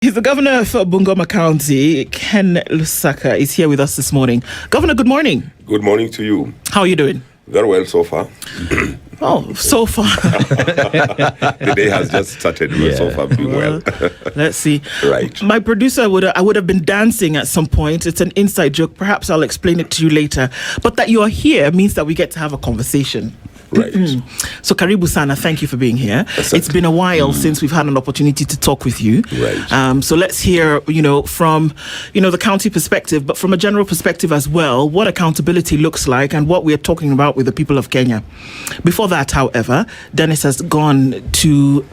He's the governor for Bungoma County. Ken Lusaka is here with us this morning. Governor, good morning. Good morning to you. How are you doing? Very well so far. Oh, so far. The day has just started. So far, doing well. Let's see. Right. My producer I would have been dancing at some point. It's an inside joke. Perhaps I'll explain it to you later. But that you are here means that we get to have a conversation. Right. So Karibu Sana, thank you for being here. Yes, it's been a while since we've had an opportunity to talk with you. Right. So let's hear, from, the county perspective, but from a general perspective as well, what accountability looks like and what we're talking about with the people of Kenya. Before that, however, Dennis has come to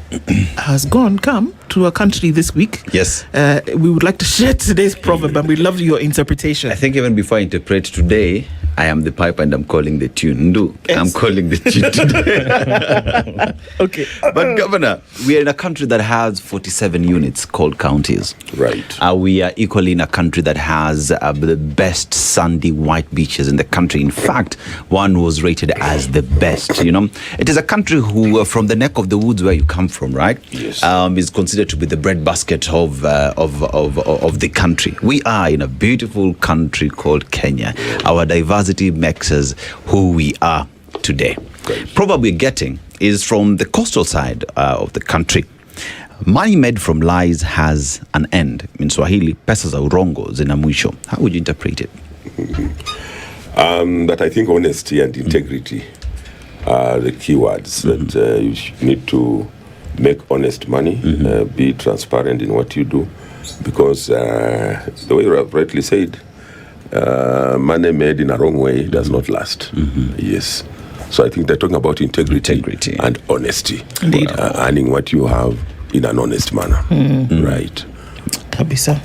a country this week. Yes. We would like to share today's proverb and we love your interpretation. I think even before I interpret today, I am the pipe and I'm calling the tune. I'm calling the tune today. Okay. But Governor, we are in a country that has 47 units called counties. Right. We are equally in a country that has the best sandy white beaches in the country. In fact, one was rated as the best. It is a country who, from the neck of the woods where you come from, right? Yes. Is considered to be the breadbasket of the country. We are in a beautiful country called Kenya. Our diversity makes us who we are today. Great. Problem we're getting is from the coastal side of the country. Money made from lies has an end. In Swahili, pesa za urongo zina mwisho. How would you interpret it? That I think honesty and integrity are the key words that you need to make honest money, be transparent in what you do, because the way you have rightly said, money made in a wrong way does not last. Yes. So I think they're talking about integrity and honesty. Indeed. Earning what you have in an honest manner. Right. Kabisa.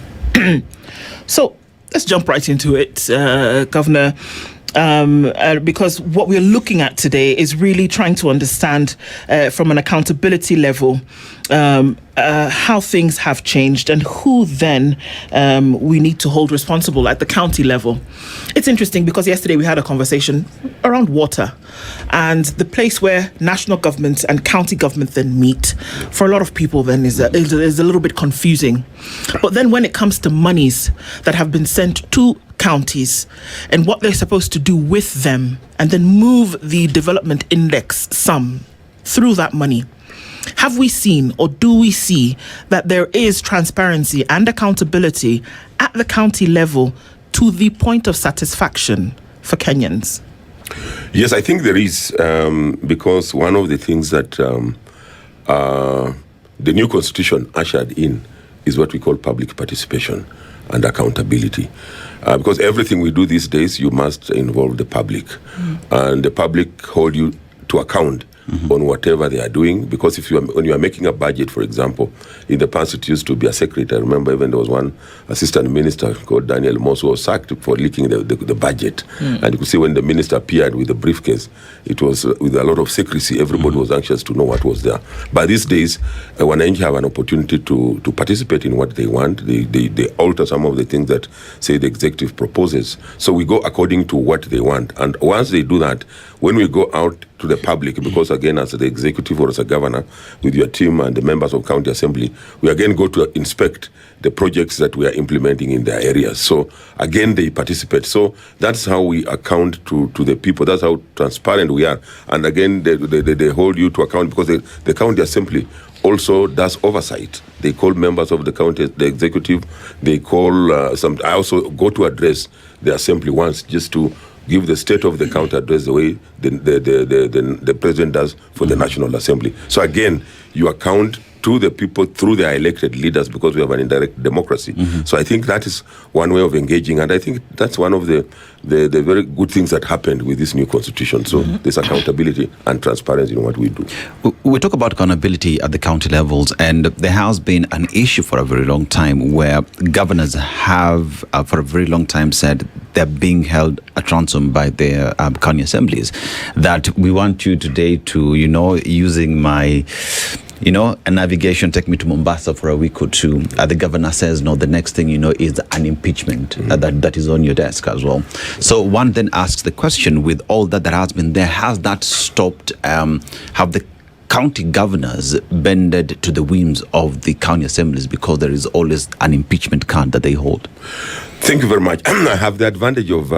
So let's jump right into it, Governor. Because what we're looking at today is really trying to understand from an accountability level how things have changed and who then we need to hold responsible at the county level. It's interesting because yesterday we had a conversation around water and the place where national government and county government then meet. For a lot of people then is a little bit confusing. But then when it comes to monies that have been sent to counties and what they're supposed to do with them and then move the development index sum through that money, have we seen or do we see that there is transparency and accountability at the county level to the point of satisfaction for Kenyans? Yes, I think there is, because one of the things that the new constitution ushered in is what we call public participation and accountability. Because everything we do these days, you must involve the public. And the public hold you to account on whatever they are doing. Because when you are making a budget, for example, in the past it used to be a secretary. I remember even there was one assistant minister called Daniel Moss who was sacked for leaking the budget. And you could see when the minister appeared with the briefcase, it was with a lot of secrecy. Everybody was anxious to know what was there. But these days, when NG have an opportunity to participate in what they want, they alter some of the things that, say, the executive proposes. So we go according to what they want. And once they do that, when we go out to the public, because again, as the executive or as a governor, with your team and the members of county assembly, we again go to inspect the projects that we are implementing in their areas. So again, they participate. So that's how we account to the people. That's how transparent we are. And again, they hold you to account because the county assembly also does oversight. They call members of the county, the executive. They call I also go to address the assembly once just to give the state of the county address the way the president does for the National Assembly. So again, you account to the people through their elected leaders because we have an indirect democracy. So I think that is one way of engaging, and I think that's one of the very good things that happened with this new constitution. So there's accountability and transparency in what we do. We talk about accountability at the county levels, and there has been an issue for a very long time where governors have for a very long time said they're being held at ransom by their county assemblies. That we want you today to, using my a navigation, take me to Mombasa for a week or two. The governor says, no, the next thing is an impeachment that is on your desk as well. So one then asks the question, with all that has been there, has that stopped? Have the county governors bended to the whims of the county assemblies because there is always an impeachment card that they hold? Thank you very much. I have the advantage of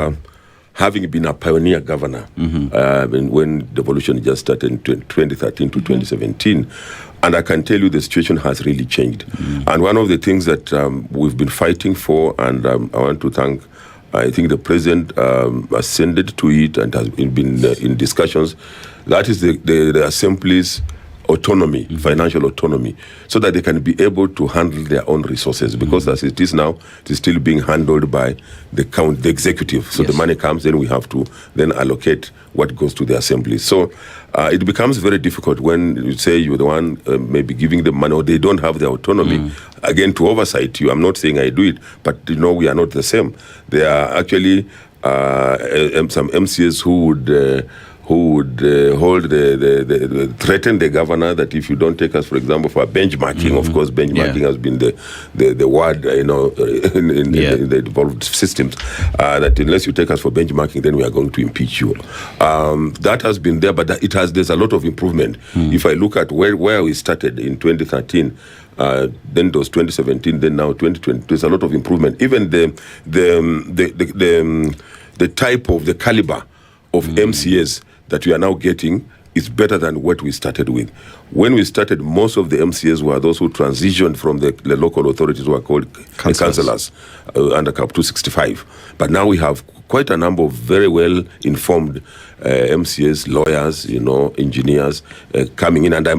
having been a pioneer governor when devolution just started in 2013 to 2017. And I can tell you the situation has really changed. And one of the things that we've been fighting for, and I want to thank, I think the president ascended to it and has been in discussions, that is the assembly's autonomy, financial autonomy, so that they can be able to handle their own resources. Because as it is now, it is still being handled by the executive. So the money comes, then we have to then allocate what goes to the assembly. So it becomes very difficult when you say you're the one maybe giving them money, or they don't have the autonomy, again, to oversight you. I'm not saying I do it, but we are not the same. There are actually some MCAs who would hold threaten the governor that if you don't take us, for example, for benchmarking, of course, benchmarking has been the word, in the devolved systems, that unless you take us for benchmarking, then we are going to impeach you. That has been there, but there's a lot of improvement. If I look at where we started in 2013, then it was 2017, then now 2020, there's a lot of improvement. Even the type of the caliber of MCAs that we are now getting is better than what we started with. When we started, most of the MCAs were those who transitioned from the local authorities, who are called councillors under Cap 265. But now we have quite a number of very well-informed MCAs, lawyers, engineers coming in. And I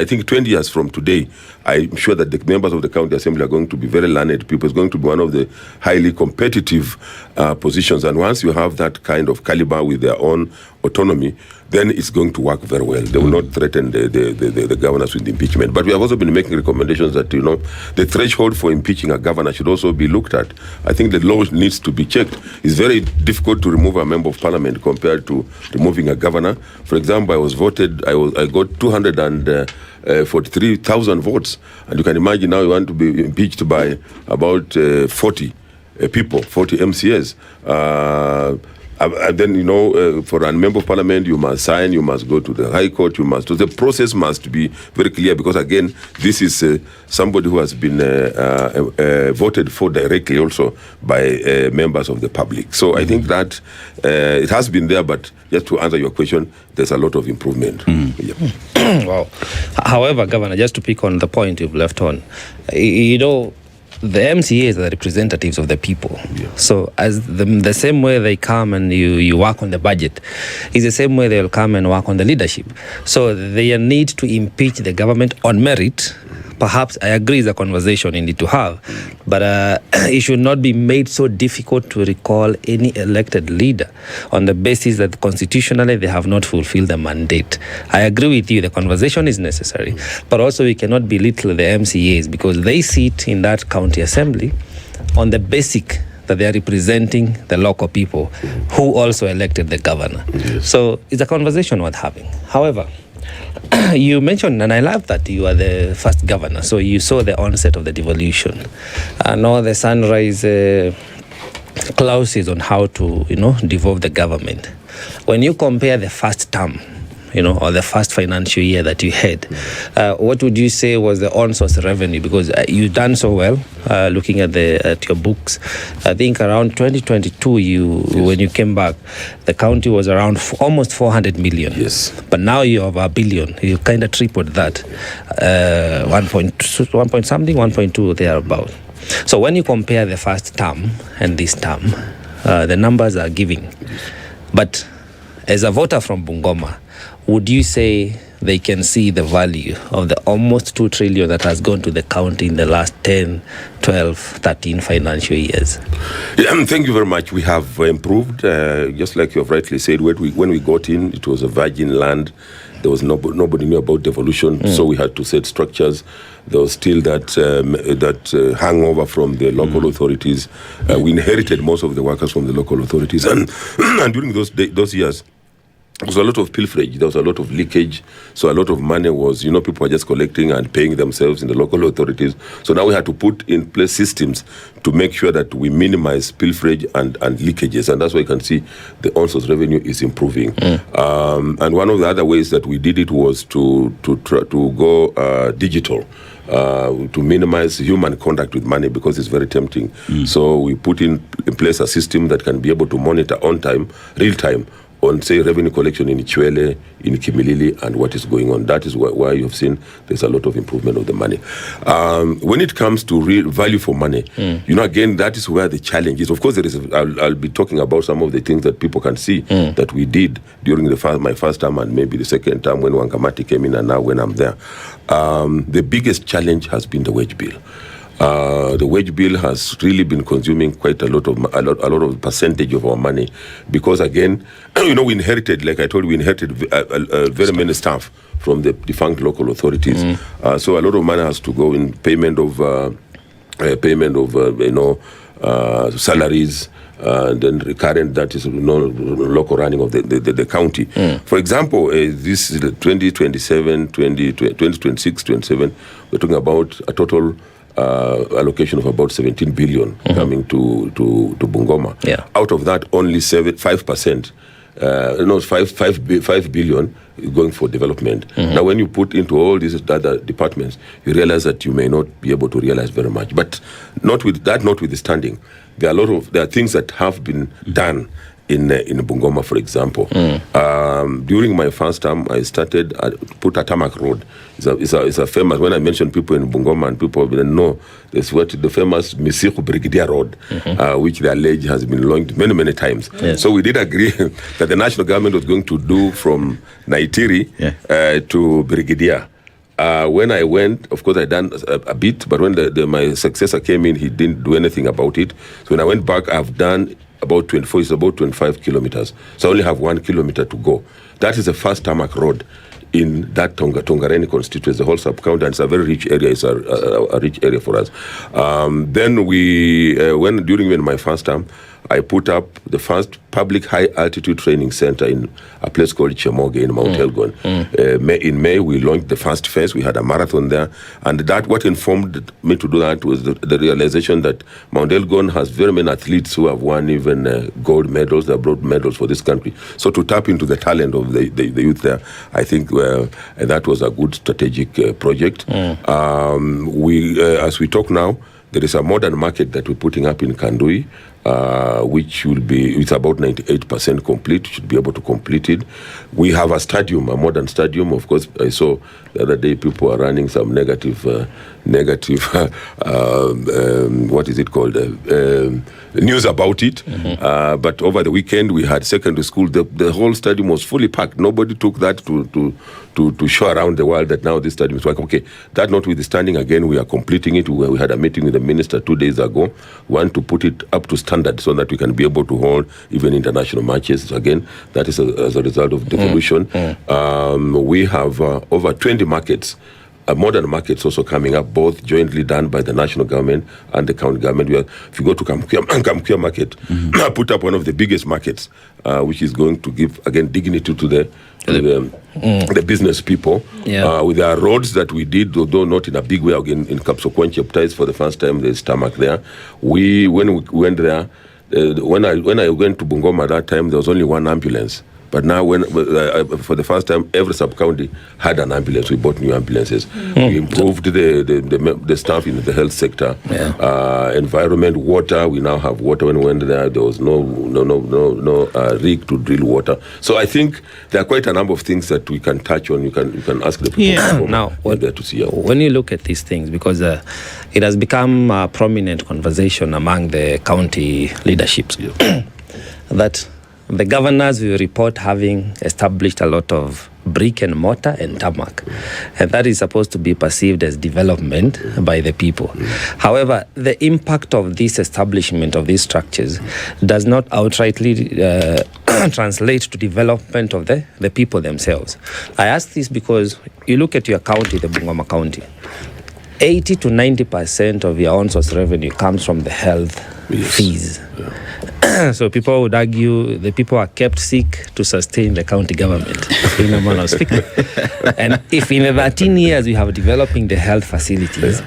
think 20 years from today, I'm sure that the members of the county assembly are going to be very learned people. It's going to be one of the highly competitive positions. And once you have that kind of caliber with their own autonomy, then it's going to work very well. They will not threaten the governors with impeachment. But we have also been making recommendations that, the threshold for impeaching a governor should also be looked at. I think the law needs to be checked. It's very difficult to remove a member of parliament compared to removing a governor. For example, I got 243,000 votes. And you can imagine now you want to be impeached by about 40 people, 40 MCAs. And then, for a member of parliament, you must sign, you must go to the High Court, so the process must be very clear, because, again, this is somebody who has been voted for directly also by members of the public. So I think that it has been there, but just to answer your question, there's a lot of improvement. Wow. However, Governor, just to pick on the point you've left on, the MCAs are the representatives of the people. So as the same way they come and you work on the budget is the same way they'll come and work on the leadership. So they need to impeach the government on merit. Perhaps I agree is a conversation you need to have, but it should not be made so difficult to recall any elected leader on the basis that constitutionally they have not fulfilled the mandate. I agree with you, the conversation is necessary, but also we cannot belittle the MCAs because they sit in that county assembly on the basic that they are representing the local people who also elected the governor. So it's a conversation worth having. However, you mentioned, and I love that you are the first governor, so you saw the onset of the devolution and all the sunrise clauses on how to, devolve the government. When you compare the first term, or the first financial year that you had, what would you say was the on-source revenue? Because you've done so well, looking at your books. I think around 2022, when you came back, the county was around almost 400 million. Yes. But now you have $1 billion. You kind of tripled that, 1.2 thereabout. So when you compare the first term and this term, the numbers are giving. But as a voter from Bungoma, would you say they can see the value of the almost 2 trillion that has gone to the county in the last 10, 12, 13 financial years? Thank you very much. We have improved, just like you have rightly said. When we got in, it was a virgin land. There was nobody knew about devolution, so we had to set structures. There was still that hangover from the local authorities. We inherited most of the workers from the local authorities, and during those years, there was a lot of pilferage, there was a lot of leakage, so a lot of money was, people were just collecting and paying themselves in the local authorities. So now we had to put in place systems to make sure that we minimize pilferage and leakages, and that's why you can see the on-source revenue is improving. And one of the other ways that we did it was to go digital. To minimize human contact with money, because it's very tempting. So we put in place a system that can be able to monitor on time, real time, on, say, revenue collection in Ichwele, in Kimilili, and what is going on. That is why you've seen there's a lot of improvement of the money. When it comes to real value for money, again, that is where the challenge is. Of course, there is. I'll be talking about some of the things that people can see that we did during my first term and maybe the second term when Wangamati came in, and now when I'm there. The biggest challenge has been the wage bill. The wage bill has really been consuming quite a lot of percentage of our money, because again, we inherited, like I told you, we inherited very many staff from the defunct local authorities. So a lot of money has to go in payment of salaries. And then recurrent, that is local running of the county. For example, this is 2027, 2026, 27, we're talking about a total allocation of about 17 billion coming to Bungoma. Yeah. Out of that, only 5%, 5 billion is going for development. Now, when you put into all these other departments, you realize that you may not be able to realize very much. But notwithstanding, there are things that have been done in Bungoma, for example. During my first term, I started put a tarmac road. It's a famous, when I mention people in Bungoma, and people will know, there's the famous Misiku Brigadier Road, which the allege has been launched many, many times. Yes. So we did agree that the national government was going to do from Naitiri to Brigadier. When I went, of course, I done a bit, but when my successor came in, he didn't do anything about it. So when I went back, I've done about 25 kilometers. So I only have 1 kilometer to go. That is the first tarmac road in that Tongareni constituency, the whole sub-county, and it's a very rich area. It's a rich area for us. Then during my first term, I put up the first public high-altitude training center in a place called Chemoge in Mount Elgon. In May, we launched the first phase. We had a marathon there. And what informed me to do that was the realization that Mount Elgon has very many athletes who have won even gold medals. They brought medals for this country. So to tap into the talent of the youth there, I think that was a good strategic project. As we talk now, there is a modern market that we're putting up in Kandui, which it's about 98% complete, should be able to complete it. We have a modern stadium. Of course, I saw the other day people are running some negative, what is it called, news about it. But over the weekend, we had secondary school. The whole stadium was fully packed. Nobody took that to show around the world that now this stadium is working. Okay, that notwithstanding, again, we are completing it. We had a meeting with the minister 2 days ago. We want to put it up to standard so that we can be able to hold even international matches. Again, that is as a result of devolution. We have over 20 markets. Modern markets also coming up, both jointly done by the national government and the county government. If you go to Kamkia market, put up one of the biggest markets, which is going to give, again, dignity to the business people. With our roads that we did, although not in a big way, again, in Kapsokwan Cheptais for the first time, there's tarmac there. When we went there, when I went to Bungoma that time, there was only one ambulance. But now, for the first time, every sub-county had an ambulance. We bought new ambulances. We improved the staff in the health sector. Environment, water. We now have water. When we went there was no rig to drill water. So I think there are quite a number of things that we can touch on. You can ask the people now there to see. When you look at these things, because it has become a prominent conversation among the county leaderships, that the governors will report having established a lot of brick and mortar and tarmac, and that is supposed to be perceived as development by the people. However, the impact of this establishment of these structures does not outrightly translate to development of the people themselves. I ask this because you look at your county, the Bungoma County. 80 to 90% of your own source revenue comes from the health fees. Yeah. So people would argue the people are kept sick to sustain the county government, in a manner of speaking. And if in the 13 years we have developing the health facilities,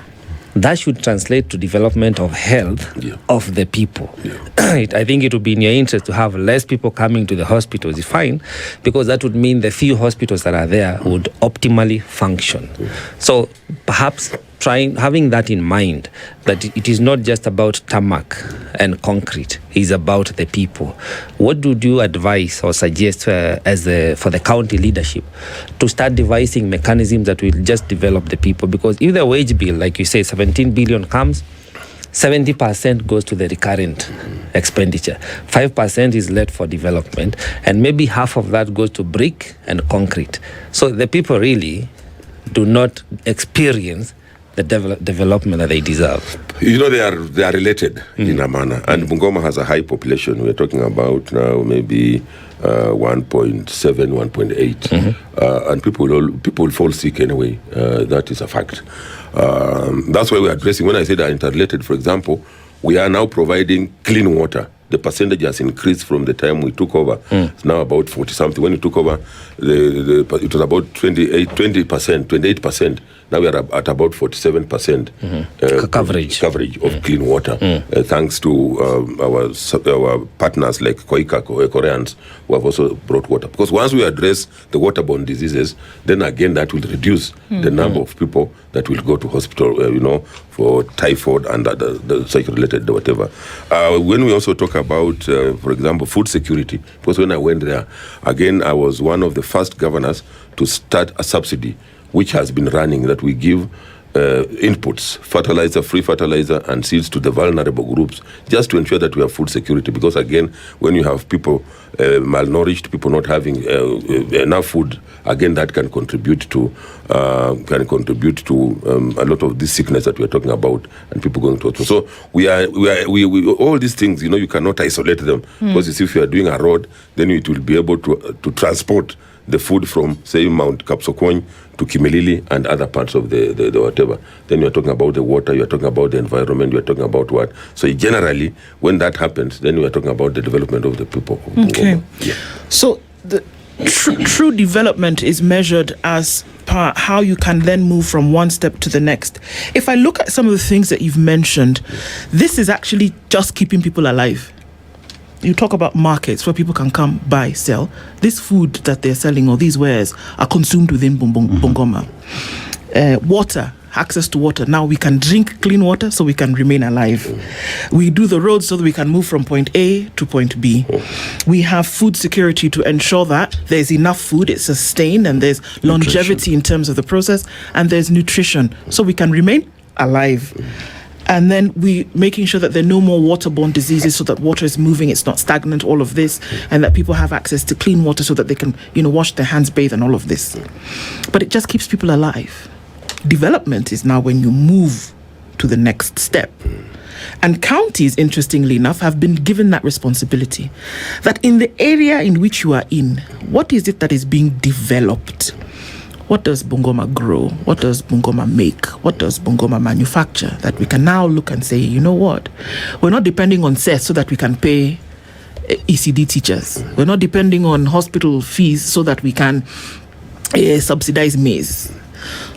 that should translate to development of health of the people. I think it would be in your interest to have less people coming to the hospitals. It's fine, because that would mean the few hospitals that are there would optimally function. So perhaps having that in mind, that it is not just about tarmac and concrete, it's about the people. What would you advise or suggest for the county leadership to start devising mechanisms that will just develop the people? Because if the wage bill, like you say, 17 billion comes, 70% goes to the recurrent expenditure, 5% is left for development, and maybe half of that goes to brick and concrete. So the people really do not experience the development that they deserve. You know, they are related in a manner. And Bungoma has a high population. We're talking about now maybe 1.7, 1.8. And people will fall sick anyway. That is a fact. That's why we're addressing, when I say they're interrelated, for example, we are now providing clean water. The percentage has increased from the time we took over. It's now about 40-something. When we took over, it was about 28%. Now we are at about 47% coverage of clean water, thanks to our partners like Koreans, who have also brought water. Because once we address the waterborne diseases, then again that will reduce the number of people that will go to hospital, for typhoid and the psych-related whatever. When we also talk about, for example, food security, because when I went there, again, I was one of the first governors to start a subsidy which has been running, that we give inputs, free fertilizer and seeds to the vulnerable groups, just to ensure that we have food security. Because again, when you have people malnourished, people not having enough food, again that can contribute to a lot of this sickness that we are talking about, and people going to hospital. So we all these things, you cannot isolate them, because if you are doing a road, then it will be able to transport the food from, say, Mount Kapsokony to Kimilili and other parts of the whatever. Then you're talking about the water, you're talking about the environment, you're talking about what. So generally, when that happens, then we're talking about the development of the people. Okay. Yeah. So the true development is measured as per how you can then move from one step to the next. If I look at some of the things that you've mentioned, this is actually just keeping people alive. You talk about markets where people can come, buy, sell. This food that they're selling or these wares are consumed within Bungoma. Water, access to water. Now we can drink clean water so we can remain alive. We do the roads so that we can move from point A to point B. We have food security to ensure that there's enough food, it's sustained, and there's longevity in terms of the process, and there's nutrition so we can remain alive. And then we making sure that there are no more waterborne diseases, so that water is moving, it's not stagnant, all of this, and that people have access to clean water so that they can, wash their hands, bathe, and all of this. But it just keeps people alive. Development is now when you move to the next step. And counties, interestingly enough, have been given that responsibility. That in the area in which you are in, what is it that is being developed? What does Bungoma grow? What does Bungoma make? What does Bungoma manufacture? That we can now look and say, you know what? We're not depending on cess so that we can pay ECD teachers. We're not depending on hospital fees so that we can subsidize maize.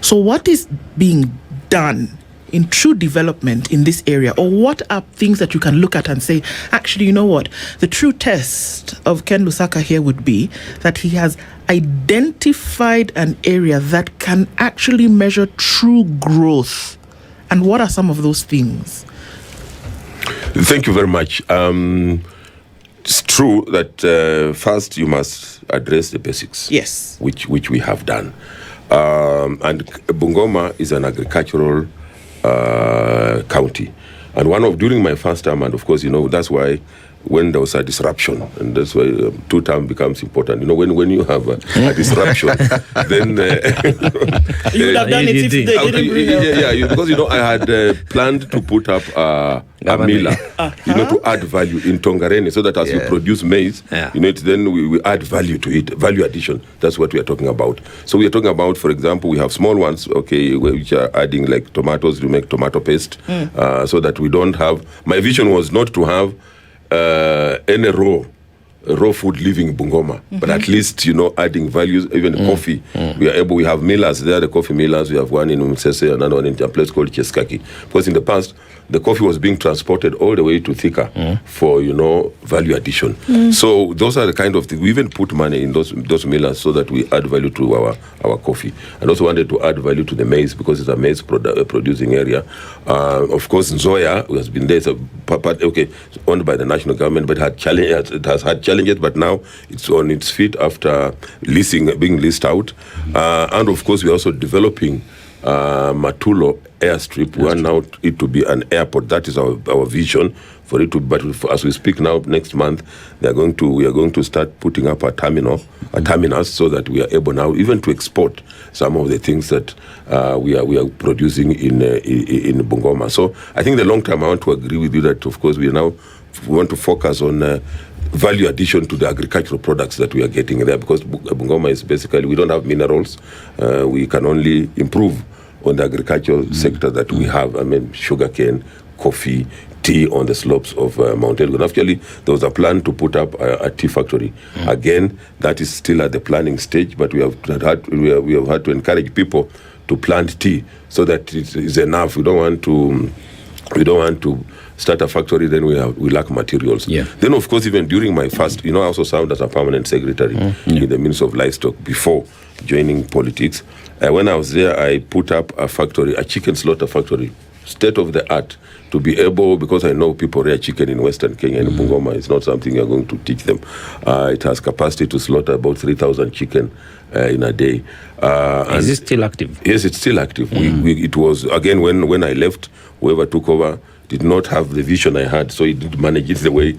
So what is being done in true development in this area? Or what are things that you can look at and say, actually, you know what? The true test of Ken Lusaka here would be that he has identified an area that can actually measure true growth. And what are some of those things? Thank you very much. It's true that first you must address the basics. Yes. Which we have done. And Bungoma is an agricultural county. And during my first term, and of course, that's why when there was a disruption, and that's why two-term becomes important. When you have a disruption, then you would have done it if they didn't bring because I had planned to put up a miller, to add value in Tongareni, so that as we produce maize, then we add value to it, value addition. That's what we are talking about. So we are talking about, for example, we have small ones, which are adding like tomatoes to make tomato paste, so that we don't have. My vision was not to have any raw food living in Bungoma, but at least adding values. Even coffee, we have millers there, the coffee millers. We have one in Umsese, another one in a place called Cheskaki, because in the past the coffee was being transported all the way to Thika for value addition. So those are the kind of things. We even put money in those millers so that we add value to our coffee, and also wanted to add value to the maize, because it's a maize producing area. Of course, Nzoia has been there, owned by the national government, but it has had challenges, but now it's on its feet after being leased out. And of course, we're also developing Matulo airstrip. We want now it to be an airport. That is our vision for it to. But as we speak now, next month we are going to start putting up a terminus, so that we are able now even to export some of the things that we are producing in Bungoma. So I think the long term, I want to agree with you that of course we want to focus on value addition to the agricultural products that we are getting there, because Bungoma is basically, we don't have minerals. We can only improve on the agricultural sector that we have. I mean, sugarcane, coffee, tea on the slopes of Mount Elgon. Actually, there was a plan to put up a tea factory. Again, that is still at the planning stage, but we have had to encourage people to plant tea, so that it is enough. We don't want to start a factory, then we lack materials. Then of course, even during my first, I also served as a permanent secretary in the Ministry of Livestock before joining politics. When I was there, I put up a factory, a chicken slaughter factory, state of the art, to be able, because I know people rear chicken in Western Kenya and Bungoma, it's not something you're going to teach them. It has capacity to slaughter about 3,000 chicken in a day. Is it still active? Yes, it's still active. It was, again, when I left, whoever took over did not have the vision I had, so he didn't manage it the way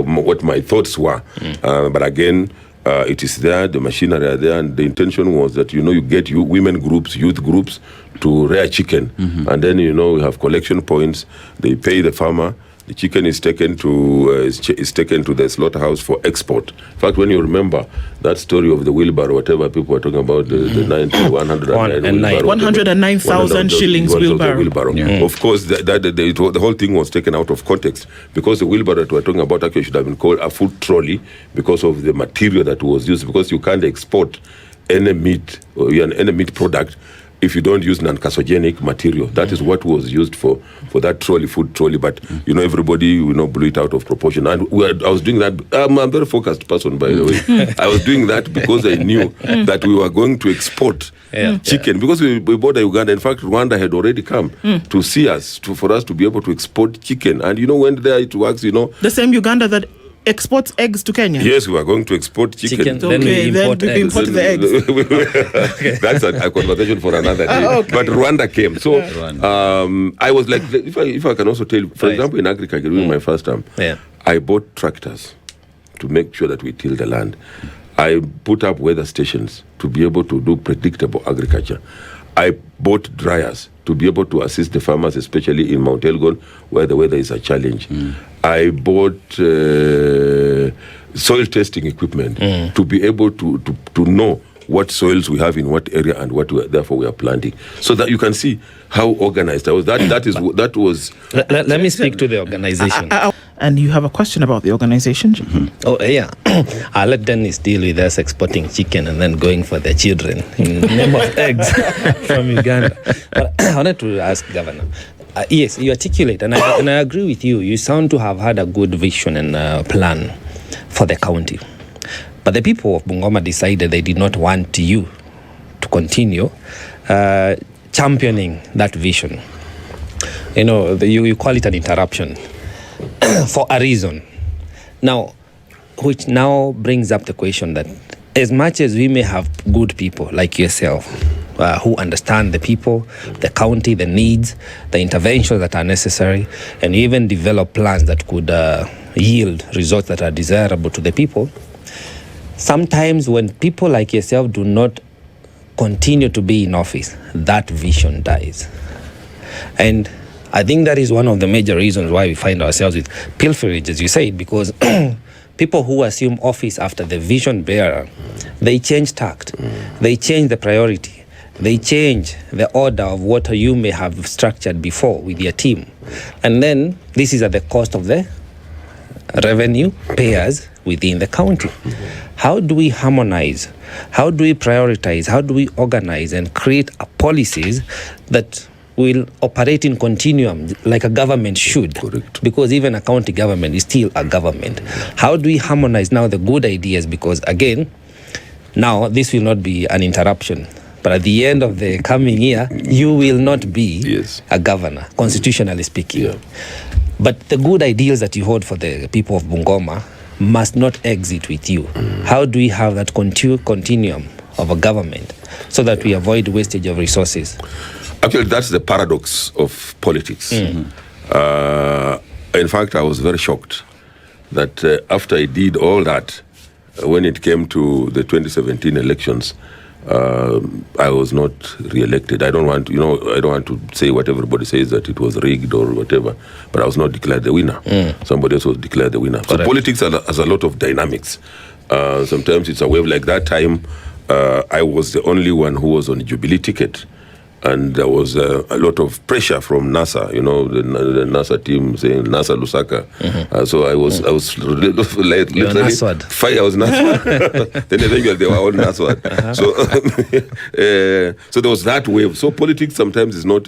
what my thoughts were. But again, it is there, the machinery are there, and the intention was that you get women groups, youth groups to rear chicken, and then we have collection points. They pay the farmer. The chicken is taken to the slaughterhouse for export. In fact, when you remember that story of the wheelbarrow, whatever people were talking about, the 109,000 shillings wheelbarrow. Of course, the whole thing was taken out of context, because the wheelbarrow that we're talking about actually should have been called a food trolley, because of the material that was used. Because you can't export any meat or any meat product if you don't use non-carcinogenic material. That is what was used for that food trolley. But everybody blew it out of proportion. And I was doing that. I'm a very focused person, by the way. I was doing that because I knew that we were going to export chicken, because we bought Uganda. In fact, Rwanda had already come to see us, for us to be able to export chicken. And when there it works, the same Uganda that exports eggs to Kenya. Yes, we are going to export chicken. Then we import the eggs. That's a conversation for another day. But Rwanda came. So I was like, if I can also tell you, for example, in agriculture, during my first term, I bought tractors to make sure that we till the land. I put up weather stations to be able to do predictable agriculture. I bought dryers to be able to assist the farmers, especially in Mount Elgon, where the weather is a challenge. I bought soil testing equipment to be able to know what soils we have in what area and therefore we are planting, so that you can see how organized I was. Let me speak to the organization. And you have a question about the organization? Oh, yeah. I'll let Dennis deal with us exporting chicken and then going for their children in the name of eggs from Uganda. But I wanted to ask Governor. Yes, you articulate, and I agree with you. You sound to have had a good vision and plan for the county. But the people of Bungoma decided they did not want you to continue championing that vision. You call it an interruption for a reason. Now, which now brings up the question that as much as we may have good people like yourself, who understand the people, the county, the needs, the interventions that are necessary, and even develop plans that could yield results that are desirable to the people, sometimes when people like yourself do not continue to be in office, that vision dies. And I think that is one of the major reasons why we find ourselves with pilferage, as you said, because people who assume office after the vision bearer, they change tact, they change the priority, they change the order of what you may have structured before with your team. And then this is at the cost of the revenue payers within the county. How do we harmonize? How do we prioritize? How do we organize and create policies that will operate in continuum like a government should? Correct. Because even a county government is still a government. How do we harmonize now the good ideas? Because again, now this will not be an interruption, but at the end of the coming year, you will not be a governor, constitutionally speaking. Yeah. But the good ideals that you hold for the people of Bungoma must not exit with you. How do we have that continuum of a government so that we avoid wastage of resources? Actually, that's the paradox of politics. In fact, I was very shocked that after I did all that, when it came to the 2017 elections, I was not re-elected. I don't want to say what everybody says, that it was rigged or whatever, but I was not declared the winner. Somebody else was declared the winner. Correct. So politics has a lot of dynamics. Sometimes it's a wave. Like that time, I was the only one who was on the Jubilee ticket. And there was a lot of pressure from NASA, the NASA team saying NASA Lusaka. So I was literally NASWAD. I was NASWAD. Then eventually they were all NASWAD. So there was that wave. So politics sometimes is not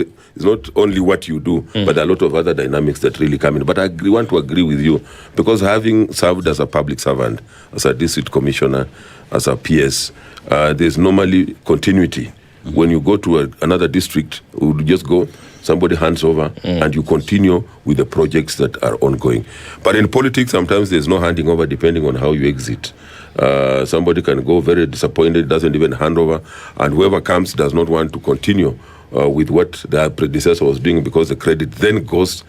only what you do, but there are a lot of other dynamics that really come in. But I want to agree with you, because having served as a public servant, as a district commissioner, as a PS, there's normally continuity. When you go to another district, you just go, somebody hands over, and you continue with the projects that are ongoing. But in politics, sometimes there's no handing over depending on how you exit. Somebody can go very disappointed, doesn't even hand over, and whoever comes does not want to continue with what their predecessor was doing, because the credit then goes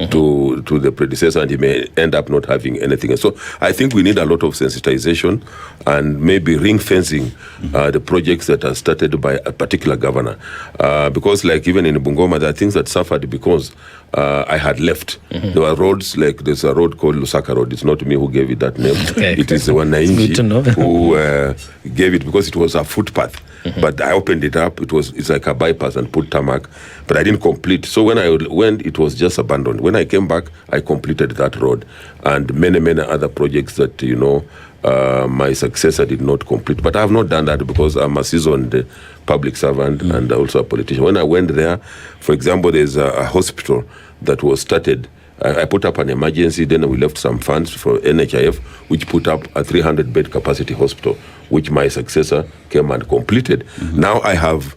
to the predecessor, and he may end up not having anything. So I think we need a lot of sensitization and maybe ring fencing the projects that are started by a particular governor. Because like even in Bungoma, there are things that suffered because I had left. There were roads, like there's a road called Lusaka Road. It's not me who gave it that name. Okay. It is the one who gave it, because it was a footpath. But I opened it up. It's like a bypass, and put tarmac, but I didn't complete. So when I went, it was just abandoned. When I came back, I completed that road and many other projects that my successor did not complete. But I have not done that because I'm a seasoned public servant and also a politician. When I went there, for example, there's a hospital that was started. I put up an emergency, then we left some funds for NHIF, which put up a 300-bed capacity hospital, which my successor came and completed. Now I have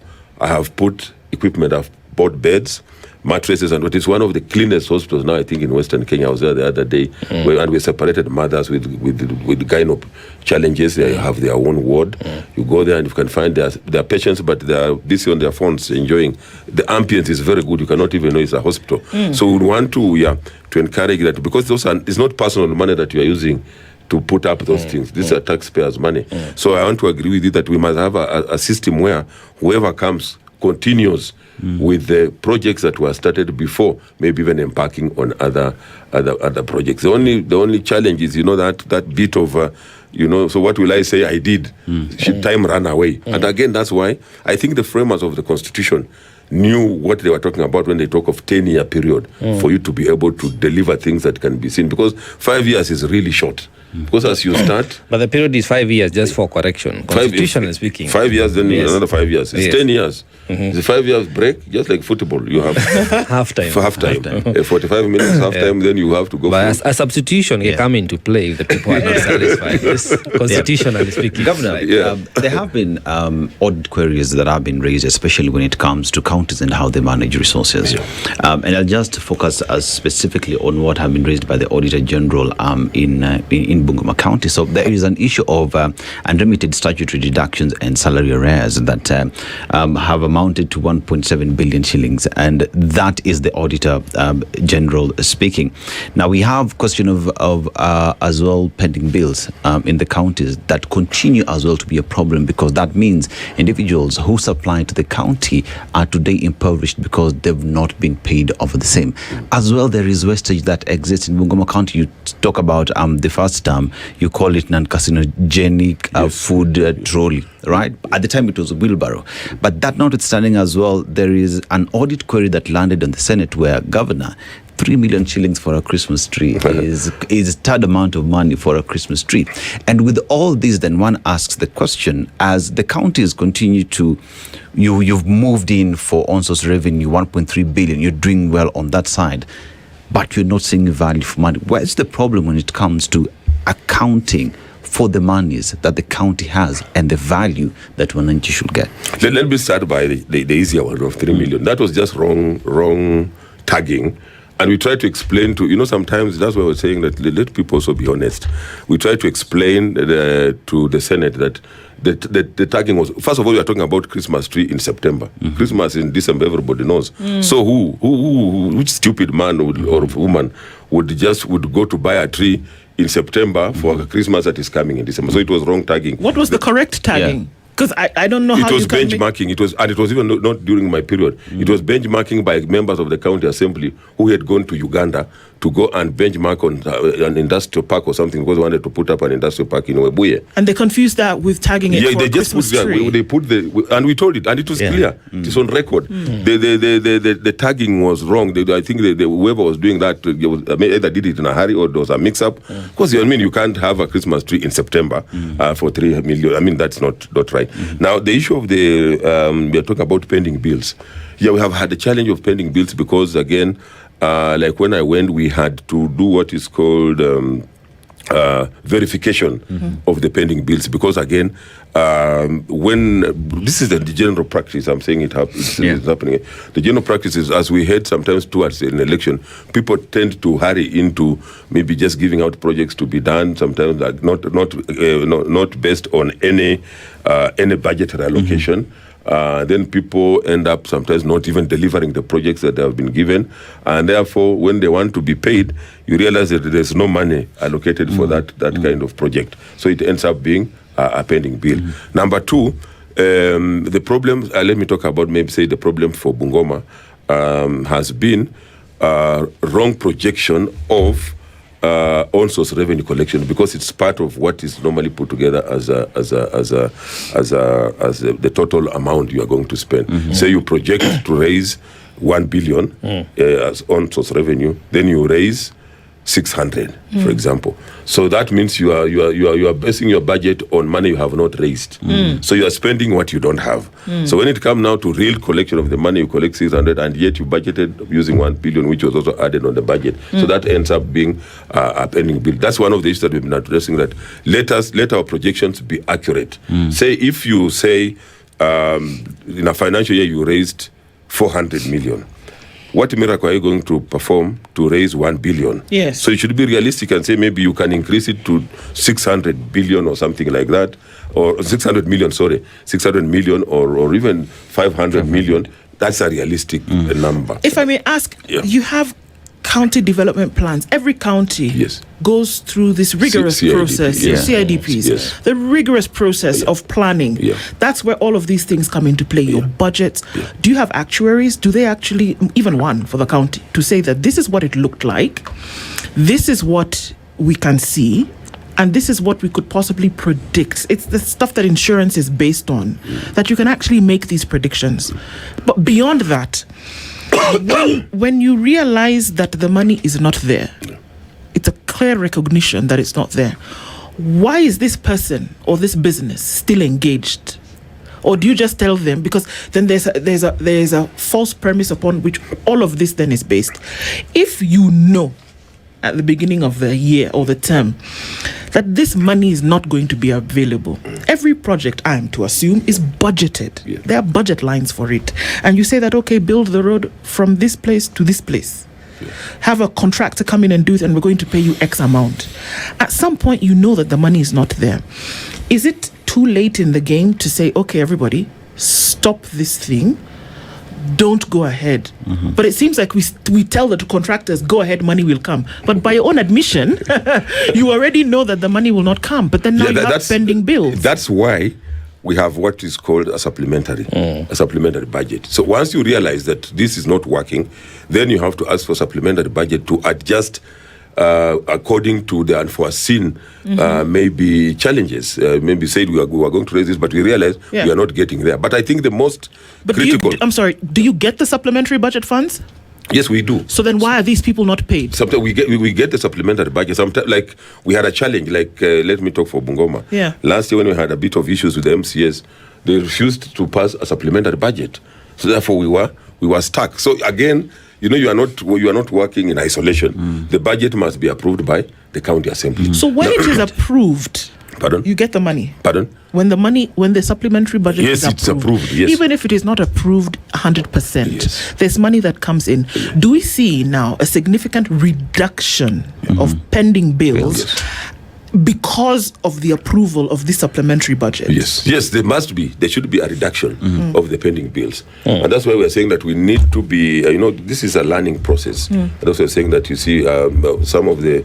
put equipment, I've bought beds, mattresses, and it is one of the cleanest hospitals now, I think, in Western Kenya. I was there the other day, and we separated mothers with gyno challenges. They have their own ward. You go there and you can find their patients, but they are busy on their phones enjoying. The ambience is very good. You cannot even know it's a hospital. So we want to encourage that, because it's not personal money that you are using to put up those things. These are taxpayers' money. So I want to agree with you that we must have a system where whoever comes continues with the projects that were started before, maybe even embarking on other projects. The only challenge is, that bit of, so what will I say I did? Should time run away? And again, that's why I think the framers of the Constitution knew what they were talking about when they talk of 10-year period, for you to be able to deliver things that can be seen, because 5 years is really short. Because as you start... But the period is 5 years, just for correction, constitutionally speaking. 5 years, then another 5 years. It's 10 years. It's a 5 years break, just like football. You have... half-time. 45 minutes, half-time, then you have to go but a substitution can come into play if the people are not satisfied. Yes, constitutionally speaking. Governor, there have been odd queries that have been raised, especially when it comes to counties and how they manage resources. And I'll just focus specifically on what have been raised by the Auditor General in in Bungoma County. So there is an issue of unremitted statutory deductions and salary arrears that have amounted to 1.7 billion shillings, and that is the Auditor General speaking. Now we have question of as well pending bills in the counties that continue as well to be a problem, because that means individuals who supply to the county are today impoverished because they've not been paid over the same. As well, there is wastage that exists in Bungoma County. You talk about the first term, you call it non-carcinogenic food trolley, right? At the time it was a wheelbarrow. But that notwithstanding as well, there is an audit query that landed on the Senate where Governor 3 million shillings for a Christmas tree is third amount of money for a Christmas tree. And with all this, then one asks the question, as the counties continue to, you've moved in for on-source revenue, 1.3 billion, you're doing well on that side, but you're not seeing value for money. Where's the problem when it comes to accounting for the monies that the county has and the value that Wananchi should get? Let me start by the easier one of 3 million. That was just wrong tagging. And we try to explain to, sometimes that's why we're saying that let people also be honest. We try to explain to the Senate that the tagging was, first of all, we are talking about Christmas tree in September. Christmas in December, everybody knows. So which stupid man or woman would go to buy a tree in September for a Christmas that is coming in December? So it was wrong tagging. What was the correct tagging? Yeah. Because I don't know how it was you can benchmarking. It was even not during my period. It was benchmarking by members of the county assembly who had gone to Uganda to go and benchmark on an industrial park or something, because they wanted to put up an industrial park in Webuye. And they confused that with tagging it for they a just Christmas put tree. they put and we told it, and it was clear. It's on record. The tagging was wrong. I think whoever was doing that either did it in a hurry or there was a mix-up. Because you can't have a Christmas tree in September for 3 million. That's not right. Now the issue of we are talking about pending bills. Yeah, we have had a challenge of pending bills because again, like when I went, we had to do what is called verification of the pending bills, because again, when this is the general practice, I'm saying it's happening. The general practice is, as we head sometimes towards an election, people tend to hurry into maybe just giving out projects to be done. Sometimes like not based on any budgetary allocation. Then people end up sometimes not even delivering the projects that they have been given, and therefore when they want to be paid, you realize that there's no money allocated for that kind of project, so it ends up being a pending bill. Number two, the problem, let me talk about the problem for Bungoma has been wrong projection of on-source revenue collection, because it's part of what is normally put together as the total amount you are going to spend. Say you project to raise 1 billion as on-source revenue, then you raise 600, for example. So that means you are basing your budget on money you have not raised. So you are spending what you don't have. So when it comes now to real collection of the money, you collect 600, and yet you budgeted using 1 billion, which was also added on the budget. So that ends up being a pending bill. That's one of the issues that we've been addressing, that let our projections be accurate. Say if you say in a financial year you raised 400 million. What miracle are you going to perform to raise 1 billion? Yes. So you should be realistic and say maybe you can increase it to 600 billion or something like that, or 600 million, or even 500 million. That's a realistic number. If I may ask, you have county development plans. Every county goes through this rigorous process, CIDPs, the rigorous process of planning. That's where all of these things come into play, your budgets. Do you have actuaries? Do they actually, even one for the county, to say that this is what it looked like, this is what we can see, and this is what we could possibly predict? It's the stuff that insurance is based on, that you can actually make these predictions. But beyond that, when you realize that the money is not there, it's a clear recognition that it's not there. Why is this person or this business still engaged? Or do you just tell them? Because then there's a false premise upon which all of this then is based. If you know at the beginning of the year or the term that this money is not going to be available, every project, I am to assume, is budgeted. There are budget lines for it. And you say that, okay, build the road from this place to this place. have a contractor come in and do it, and we're going to pay you X amount. At some point, you know that the money is not there. Is it too late in the game to say, okay, everybody, stop this thing, don't go ahead? But it seems like we tell the contractors, go ahead, money will come. But by your own admission, you already know that the money will not come. But then now you have pending bills. That's why we have what is called a supplementary budget. So once you realize that this is not working, then you have to ask for supplementary budget to adjust according to the unforeseen maybe challenges. Maybe said we are going to raise this, but we realize we are not getting there. But I think the most critical... do you get the supplementary budget funds? Yes, we do. So then why are these people not paid? Sometimes we get the supplementary budget. Sometimes, like, we had a challenge, like, let me talk for Bungoma. Yeah. Last year when we had a bit of issues with the MCS, they refused to pass a supplementary budget. So therefore we were stuck. So again, you are not working in isolation. The budget must be approved by the county assembly. So when it is approved, pardon? You get the money. Pardon? When the supplementary budget is approved. Yes, it's approved, yes. Even if it is not approved 100%, there's money that comes in. Do we see now a significant reduction of pending bills because of the approval of this supplementary budget? Yes, there must be. There should be a reduction of the pending bills. And that's why we're saying that we need to be, this is a learning process. And also saying that, you see, some of the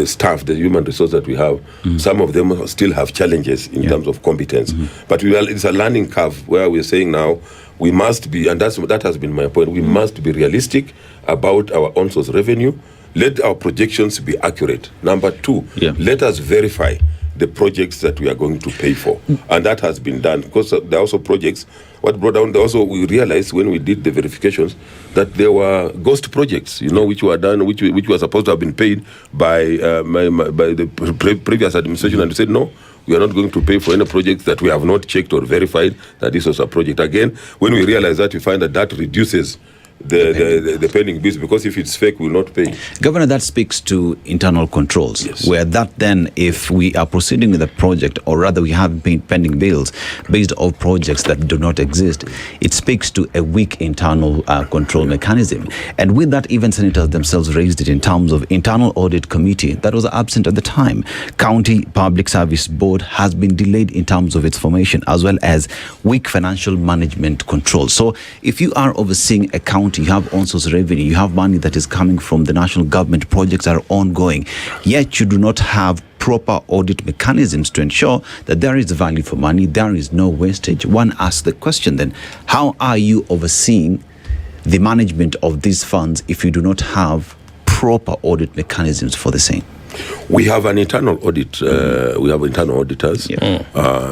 staff, the human resource that we have, some of them still have challenges in terms of competence. But it's a learning curve where we're saying now we must be, and that has been my point, we must be realistic about our on-source revenue. Let our projections be accurate. Number two, let us verify the projects that we are going to pay for. And that has been done, because there are also projects. What brought down, also we realized when we did the verifications that there were ghost projects, which were done, which were supposed to have been paid by the previous administration, and they said, no, we are not going to pay for any projects that we have not checked or verified that this was a project. Again, when we realize that, we find that reduces the pending bills, because if it's fake, we will not pay. Governor, that speaks to internal controls, where that then, if we are proceeding with a project, or rather we have pending bills based on projects that do not exist, it speaks to a weak internal control mechanism. And with that, even senators themselves raised it in terms of internal audit committee that was absent at the time. County Public Service Board has been delayed in terms of its formation, as well as weak financial management control. So if you are overseeing a county, you have on-source revenue, you have money that is coming from the national government, projects are ongoing, yet you do not have proper audit mechanisms to ensure that there is value for money, there is no wastage. One asks the question then, how are you overseeing the management of these funds if you do not have proper audit mechanisms for the same? We have an internal audit. We have internal auditors.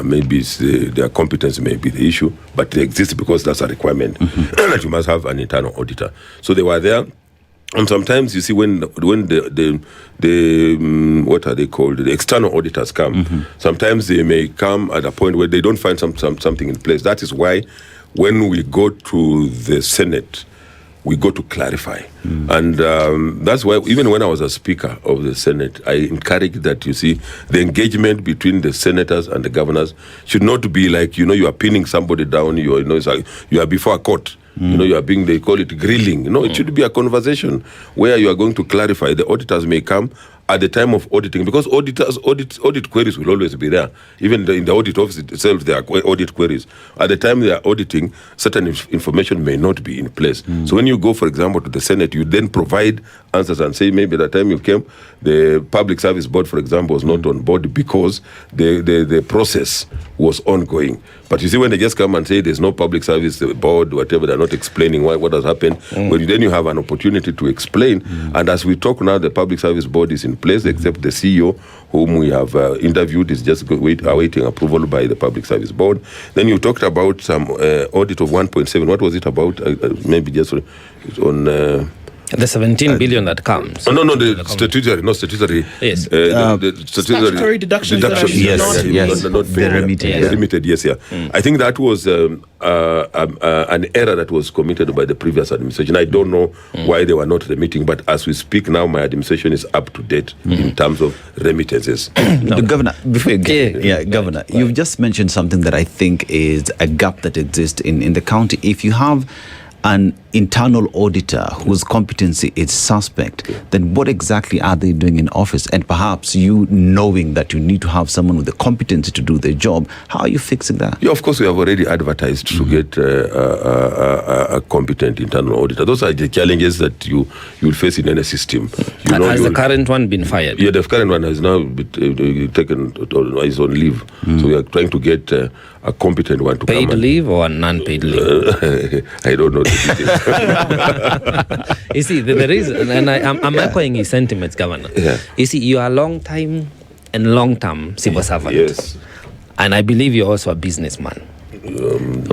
Maybe their competence may be the issue, but they exist because that's a requirement that you must have an internal auditor. So they were there. And sometimes you see when the what are they called? The external auditors come. Sometimes they may come at a point where they don't find something in place. That is why when we go to the Senate, we go to clarify. And that's why even when I was a speaker of the Senate, I encouraged that, you see, the engagement between the senators and the governors should not be like, you are pinning somebody down, it's like you are before a court. You are being, they call it grilling. It should be a conversation where you are going to clarify. The auditors may come at the time of auditing, because audit queries will always be there. Even in the audit office itself, there are audit queries. At the time they are auditing, certain information may not be in place. So when you go, for example, to the Senate, you then provide answers and say, maybe at the time you came, the Public Service Board, for example, was not on board because the process was ongoing. But you see, when they just come and say there's no Public Service Board, whatever, they're not explaining what has happened, well, then you have an opportunity to explain. And as we talk now, the Public Service Board is in place, except the CEO, whom we have interviewed, is just awaiting approval by the Public Service Board. Then you talked about some audit of 1.7. What was it about? Maybe just on... the 17 billion that comes. No, the statutory. Yes. The statutory deductions. Not remitted. Yes. I think that was an error that was committed by the previous administration. I don't know why they were not remitting, but as we speak now, my administration is up to date in terms of remittances. Governor, before you get, Governor, you've just mentioned something that I think is a gap that exists in the county. If you have an internal auditor whose competency is suspect, then what exactly are they doing in office? And perhaps you knowing that you need to have someone with the competency to do their job, how are you fixing that? Yeah, of course, we have already advertised to get a competent internal auditor. Those are the challenges that you will face in any system. Has the current one been fired? Yeah, the current one has now been taken is on leave. So we are trying to get a competent one to paid come. Paid leave or non-paid leave? I don't know the details. You see, there is, and I'm echoing his sentiments, Governor. Yeah. You see, you are long-time and long-term civil servant. Yes. And I believe you're also a businessman.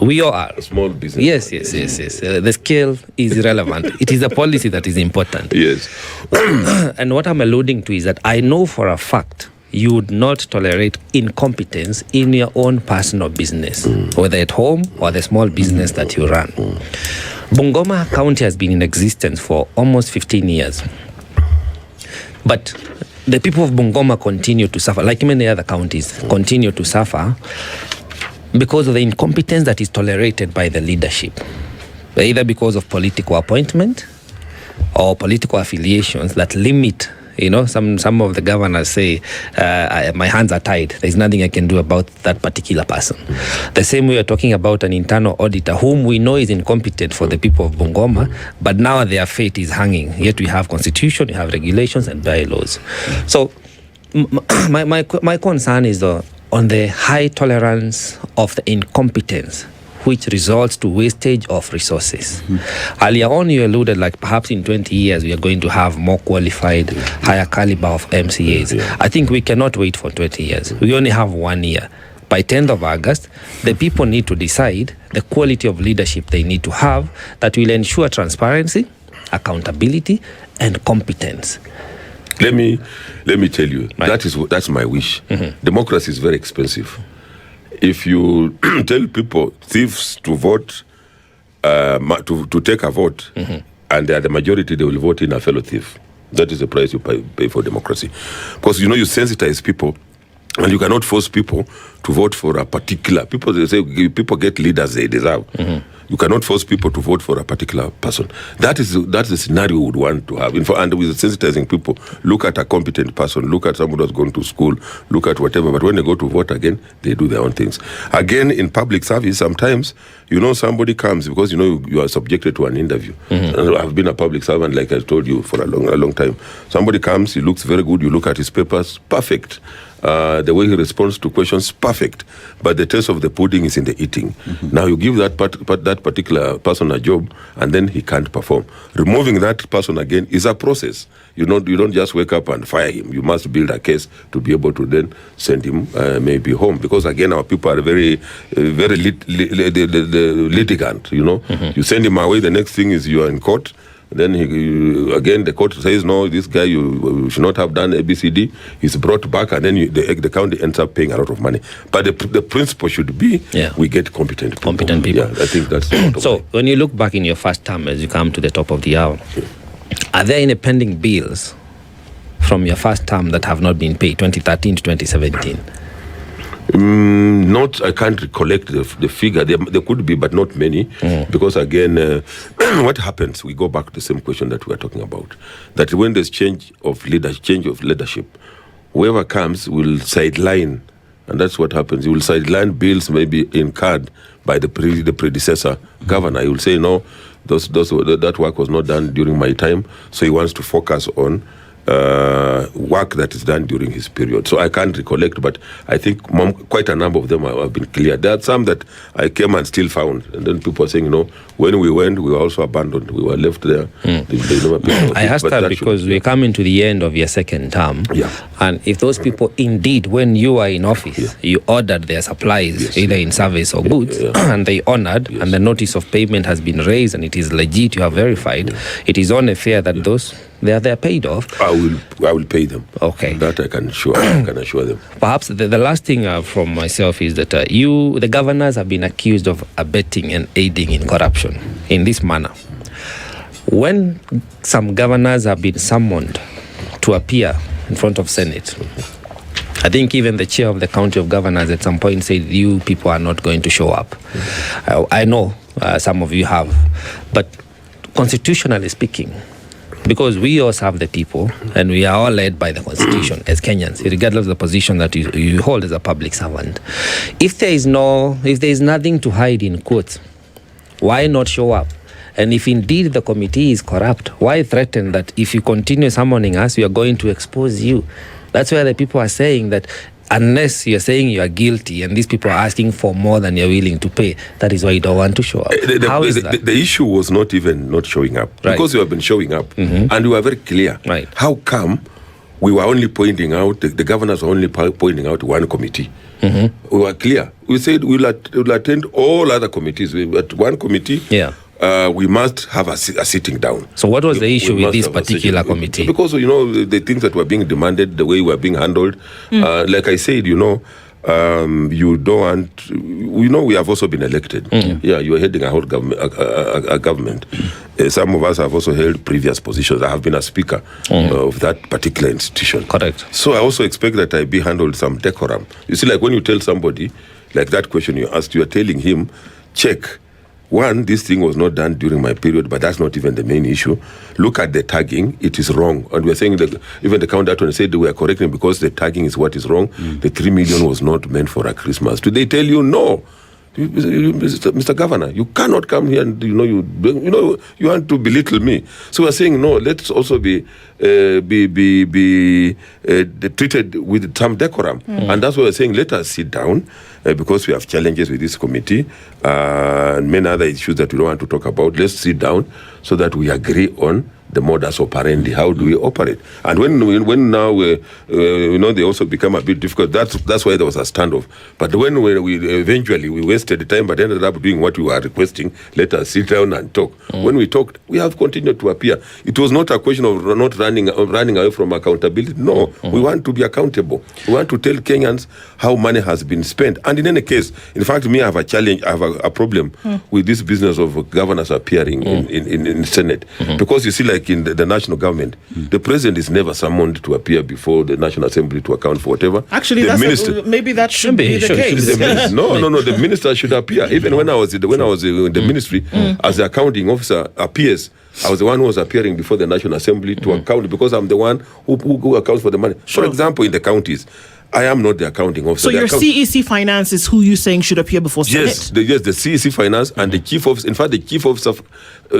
We all are. A small business. Yes. The scale is irrelevant. It is the policy that is important. Yes. And what I'm alluding to is that I know for a fact you would not tolerate incompetence in your own personal business, whether at home or the small business that you run. Bungoma County has been in existence for almost 15 years. But the people of Bungoma continue to suffer, like many other counties, continue to suffer because of the incompetence that is tolerated by the leadership, either because of political appointment or political affiliations that limit. Some of the governors say, my hands are tied. There's nothing I can do about that particular person. The same way we're talking about an internal auditor whom we know is incompetent for the people of Bungoma, but now their fate is hanging. Yet we have constitution, we have regulations and bylaws. So my concern is on the high tolerance of the incompetence, which results to wastage of resources. Earlier on, you alluded like perhaps in 20 years, we are going to have more qualified, higher caliber of MCAs. I think we cannot wait for 20 years. We only have 1 year. By 10th of August, the people need to decide the quality of leadership they need to have that will ensure transparency, accountability, and competence. Let me tell you, right. That's my wish. Democracy is very expensive. If you tell people, thieves, to vote, to take a vote, and they are the majority, they will vote in a fellow thief. That is the price you pay for democracy. Because, you sensitize people, and you cannot force people to vote for a particular. They say people get leaders they deserve. You cannot force people to vote for a particular person. That's the scenario we would want to have. And with sensitizing people, look at a competent person, look at someone who's gone to school, look at whatever. But when they go to vote again, they do their own things. Again, in public service, sometimes, somebody comes because, you are subjected to an interview. I've been a public servant, like I told you, for a long time. Somebody comes, he looks very good, you look at his papers, perfect. The way he responds to questions, perfect. But the taste of the pudding is in the eating. Now you give that particular person a job, and then he can't perform. Removing that person again is a process. You don't just wake up and fire him. You must build a case to be able to then send him maybe home. Because again, our people are very litigant. You send him away. The next thing is you are in court. Then again, the court says, no, this guy, you should not have done ABCD. He's brought back, and then the county ends up paying a lot of money. But the principle should be, we get competent people. Yeah, I think that's so when you look back in your first term, as you come to the top of the hour, are there any pending bills from your first term that have not been paid, 2013 to 2017? I can't recollect the figure. There could be, but not many. Because again, what happens? We go back to the same question that we are talking about. That when there's change of leadership, whoever comes will sideline, and that's what happens. He will sideline bills maybe incurred by the predecessor governor. He will say, no, that work was not done during my time, so he wants to focus on work that is done during his period. So I can't recollect, but I think quite a number of them have been cleared. There are some that I came and still found, and then people are saying, when we went, we were also abandoned. We were left there. They never picked I asked that because we're coming to the end of your second term, and if those people indeed, when you were in office, you ordered their supplies, either in service or goods, and they honored, and the notice of payment has been raised, and it is legit, you have verified, it is only fair that those they're paid off. I will pay them. Okay. That I can assure them. Perhaps the last thing from myself is that the governors have been accused of abetting and aiding in corruption in this manner. When some governors have been summoned to appear in front of Senate, I think even the chair of the County of Governors at some point said, you people are not going to show up. I know some of you have. But constitutionally speaking, because we all serve the people and we are all led by the constitution as Kenyans, regardless of the position that you hold as a public servant. If there is nothing to hide, in quotes, why not show up? And if indeed the committee is corrupt, why threaten that if you continue summoning us, we are going to expose you? That's why the people are saying that unless you're saying you are guilty and these people are asking for more than you're willing to pay, that is why you don't want to show up. How is that? The issue was not even not showing up, Right. because you have been showing up, and we were very clear. Right. How come we were only pointing out, the governors were only pointing out one committee? We were clear. We said we'll attend all other committees. At one committee, we must have a sitting down. So what was the issue We with must this have a particular sitting- committee? Because, the things that were being demanded, the way we were being handled, like I said, you don't want, we have also been elected. Yeah, you are heading a whole government. Some of us have also held previous positions. I have been a speaker of that particular institution. Correct. So I also expect that I be handled some decorum. You see, like when you tell somebody, like that question you asked, you are telling him, check. One, this thing was not done during my period, but that's not even the main issue. Look at the tagging, it is wrong. And we're saying that even the counter said we are correcting because the tagging is what is wrong. The 3 million was not meant for a Christmas. Do they tell you no? Mr. Governor, you cannot come here and you want to belittle me. So we're saying no. Let's also be treated with some decorum, and that's why we're saying let us sit down because we have challenges with this committee and many other issues that we don't want to talk about. Let's sit down so that we agree on the modus operandi. How do we operate? And when now they also become a bit difficult. That's why there was a standoff. But when we eventually wasted the time, but ended up doing what we were requesting. Let us sit down and talk. When we talked, we have continued to appear. It was not a question of not running away from accountability. No, we want to be accountable. We want to tell Kenyans how money has been spent. And in any case, in fact, I have a challenge. I have a problem with this business of governors appearing in Senate, because you see, like in the national government, the president is never summoned to appear before the National Assembly to account for whatever. Actually, maybe that should be the case. No, the minister should appear. Even when I was in the ministry, as the accounting officer appears, I was the one who was appearing before the National Assembly to account, because I'm the one who accounts for the money. Sure. For example, in the counties, I am not the accounting officer. So your CEC Finance is who you're saying should appear before Senate? Yes, the CEC Finance and the chief officer. In fact, the chief officer of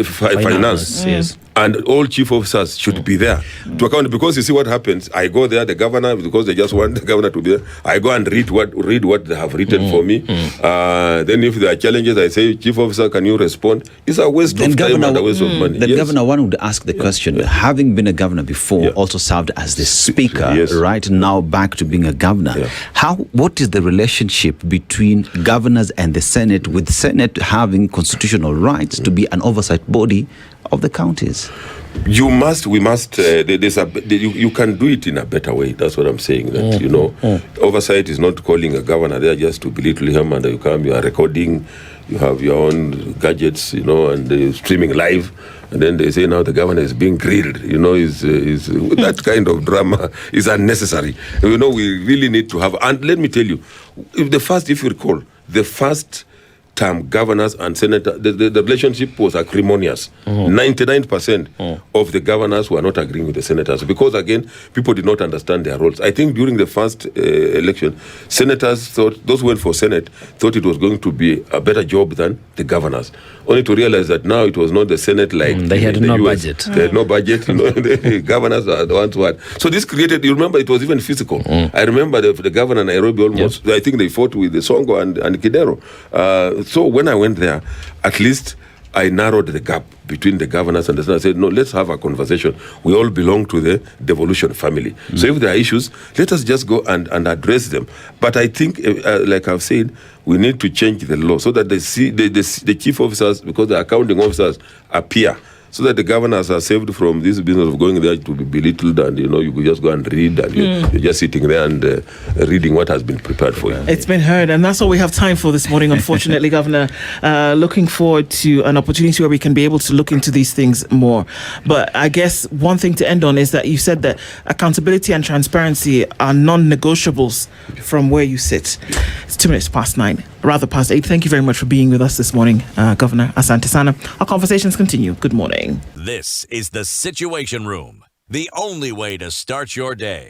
finance. Yes. And all chief officers should be there to account, because you see what happens. I go there, the governor, because they just want the governor to be there. I go and read what they have written for me. Then if there are challenges, I say, chief officer, can you respond? It's a waste of time and a waste of money. The governor, one would ask the question, having been a governor before, also served as the speaker, right now back to being a governor. What is the relationship between governors and the Senate, with Senate having constitutional rights to be an oversight body of the counties? You can do it in a better way. That's what I'm saying. That oversight is not calling a governor there just to belittle him, and you are recording, you have your own gadgets, and streaming live, and then they say now the governor is being grilled. Is that kind of drama is unnecessary. We really need to have. And let me tell you, if you recall, the first term governors and senators, the relationship was acrimonious. 99% of the governors were not agreeing with the senators, because again, people did not understand their roles. I think during the first election, senators thought, those who went for Senate thought it was going to be a better job than the governors, only to realize that now it was not the Senate like they had no budget. They had no budget. The governors are the ones who had. So this created, you remember, it was even physical. I remember the governor in Nairobi almost, I think they fought with the Songo and Kidero. So when I went there, at least I narrowed the gap between the governors and the Senate. I said, no, let's have a conversation. We all belong to the devolution family. So if there are issues, let us just go and address them. But I think, like I've said, we need to change the law so that the chief officers, because the accounting officers appear, so that the governors are saved from this business of going there to be belittled, and you could just go and read, and you're just sitting there and reading what has been prepared for you. It's been heard, and that's all we have time for this morning, unfortunately, Governor. Looking forward to an opportunity where we can be able to look into these things more. But I guess one thing to end on is that you said that accountability and transparency are non-negotiables from where you sit. It's 2 minutes past 9, rather past 8. Thank you very much for being with us this morning, Governor Asante Sana. Our conversations continue. Good morning. This is the Situation Room, the only way to start your day.